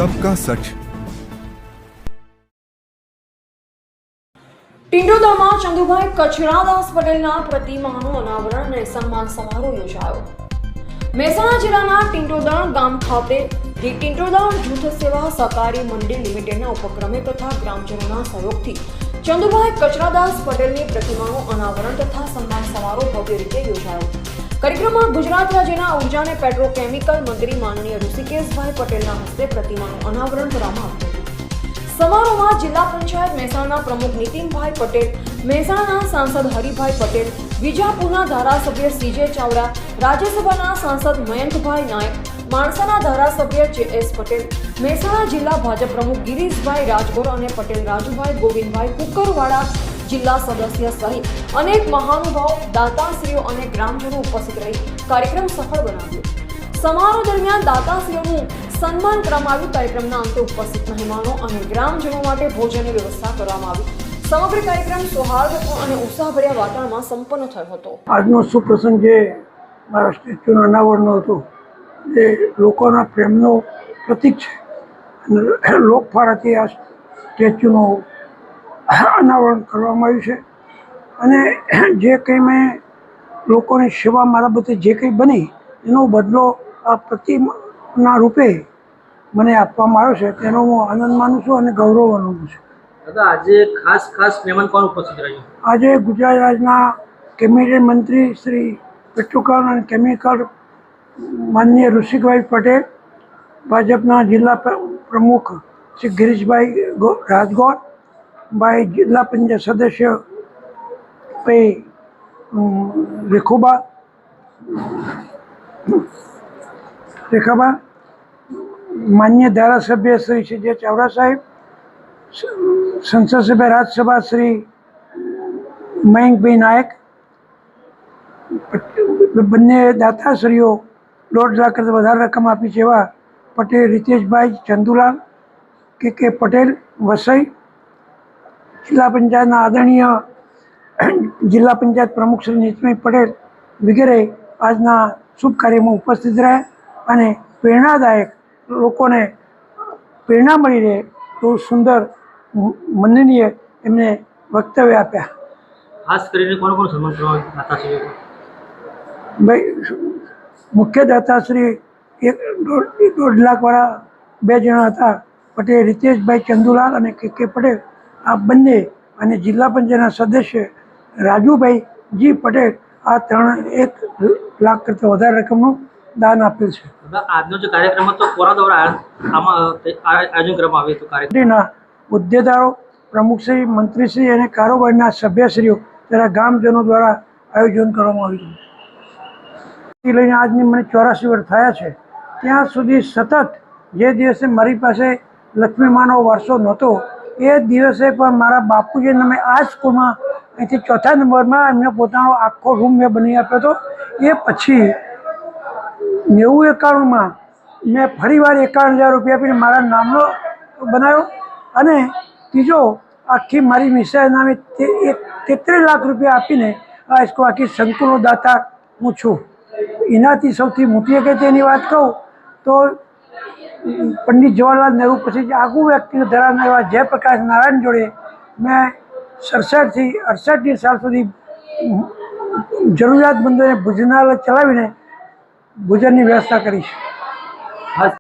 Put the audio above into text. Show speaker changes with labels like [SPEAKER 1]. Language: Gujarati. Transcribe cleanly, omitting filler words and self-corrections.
[SPEAKER 1] सबका सच।
[SPEAKER 2] ટિંડોદરમાં ચંદુભાઈ કચરાદાસ પટેલના પ્રતિમાનું અનાવરણ અને સન્માન સમારોહ યોજાયો। મહેસાણા જિલ્લાના ટિંડોદર ગામ ખાતે ધી ટિંડોદર જૂથ સેવા સહકારી મંડળ લિમિટેડના ઉપક્રમે તથા ગ્રામજનોના સહયોગથી ચંદુભાઈ કચરાદાસ પટેલની પ્રતિમાનું અનાવરણ તથા સન્માન સમારોહ ભવ્ય રીતે યોજાયો। કાર્યક્રમમાં ગુજરાત રાજ્યના ઉર્જા અને પેટ્રોકેમિકલ મંત્રી માનનીય ઋષિકેશભાઈ પટેલના હસ્તે પ્રતિમાનું અનાવરણ કરવામાં આવ્યું હતું। समारोह में जिला पंचायत महेसाणा प्रमुख नितिनभाई पटेल, महेसाणा सांसद हरिभाई पटेल, विजापुरना धारासभ्य सीजे चावड़ा, राज्यसभा सांसद मयंकभाई नायक, माणसाना धारासभ्य जेएस पटेल, महेसाणा जिला भाजप प्रमुख गिरीशभाई राजगोर और पटेल राजूभाई गोविंदभाई कुकरवाड़ा जिला सदस्य सहित अनेक महानुभाव दाताश्रीओ और ग्रामजनों उपस्थित रही कार्यक्रम सफल बनाव्यो। समारोह दरमियान दाताश्रीओનું સન્માન કરવામાં આવ્યું। કાર્યક્રમના અંતે ઉપસ્થિત મહેમાનો અને ગ્રામજનો માટે ભોજનની વ્યવસ્થા કરવામાં આવી। સમગ્ર કાર્યક્રમ સૌહાર્દપૂર્ણ અને ઉત્સાહભર્યા વાતાવરણમાં સંપન્ન થયો હતો।
[SPEAKER 3] આજનો સુપ્રસંગ જે મારા સ્ટેચ્યુનો અનાવરણનો હતો એ લોકોના પ્રેમનો પ્રતીક છે અને લોકફાળાથી આ સ્ટેચ્યુનું અનાવરણ કરવામાં આવ્યું છે અને જે કંઈ મેં લોકોની સેવા મારા બધે જે કંઈ બની એનો બદલો આ પ્રતિમાના રૂપે મને આપવામાં આવ્યો છે તેનો હું આનંદ માનું છું અને ગૌરવ અનુભવું છું।
[SPEAKER 4] દાદા, આજે ખાસ મહેમાન કોણ ઉપસ્થિત રહ્યું?
[SPEAKER 3] આજે ગુજરાત રાજ્યના કેબિનેટ મંત્રી શ્રી પેટ્રોકેમિકલ અને કેમિકલ માનનીય ઋષિકભાઈ પટેલ, ભાજપના જિલ્લા પ્રમુખ શ્રી ગિરીશભાઈ રાજગોર ભાઈ, જિલ્લા પંચાયત સદસ્ય ભાઈ રેખાબા, માન્ય ધારાસભ્ય શ્રી સીજે ચાવડા સાહેબ, સંસદ સભ્ય રાજ્યસભા શ્રી મયંકભાઈ નાયક, બંને દાતાશ્રીઓ 1.5 લાખ કરતાં વધારે રકમ આપી છે એવા પટેલ રીતેશભાઈ ચંદુલાલ, કે પટેલ વસઈ, જિલ્લા પંચાયતના આદરણીય જિલ્લા પંચાયત પ્રમુખ શ્રી નીતિનભાઈ પટેલ વગેરે આજના શુભ કાર્યમાં ઉપસ્થિત રહ્યા અને પ્રેરણાદાયક લોકોને પ્રેરણા મળી રહે તો સુંદર માનનીય એમને વક્તવ્ય આપ્યા।
[SPEAKER 4] ખાસ કરીને કોણ સન્માન કરવા દાતાશ્રીઓ?
[SPEAKER 3] ભાઈ, મુખ્ય દાતાશ્રી 1.5 લાખવાળા 2 જણા હતા, પટેલ રીતેશભાઈ ચંદુલાલ અને કે પટેલ, આ બંને, અને જિલ્લા પંચાયતના સદસ્ય રાજુભાઈ જી પટેલ, આ 1 લાખ કરતાં વધારે રકમનું દાન આપેલ છે।
[SPEAKER 4] આજનો જે કાર્યક્રમ હતો કોના દ્વારા આયોજન કરવામાં આવ્યું હતું?
[SPEAKER 3] કાર્યક્રમના હોદ્દેદારો, પ્રમુખશ્રી, મંત્રીશ્રી અને કારોબારના સભ્યશ્રીઓ તથા ગામજનો દ્વારા આયોજન કરવામાં આવ્યું છે। લઈને આજની મને 84 વર્ષ થયા છે, ત્યાં સુધી સતત જે દિવસે મારી પાસે લક્ષ્મીમાનો વારસો નહોતો એ દિવસે પણ મારા બાપુજીને મેં આ સ્કૂલમાં અહીંથી 4થા નંબરમાં એમને પોતાનો આખો રૂમ મેં બનાવી આપ્યો હતો। એ પછી 90-91માં મેં ફરીવાર 51,000 રૂપિયા આપીને મારા નામનો બનાવ્યો અને ત્રીજો આખી મારી મિસાઈ નામે 33 લાખ રૂપિયા આપીને આ સ્કૂલ આખી સંકુલનો દાતા હું છું। એનાથી સૌથી મોટી અગત્યની વાત કહું તો પંડિત જવાહરલાલ નહેરુ પછી આગવું વ્યક્તિત્વ ધરાવનાર એવા જયપ્રકાશ નારાયણ જોડે મેં 67 થી 68 સાલ સુધી જરૂરિયાતમંદોને ભોજનાલય ચલાવીને ભોજનની વ્યવસ્થા કરી છે।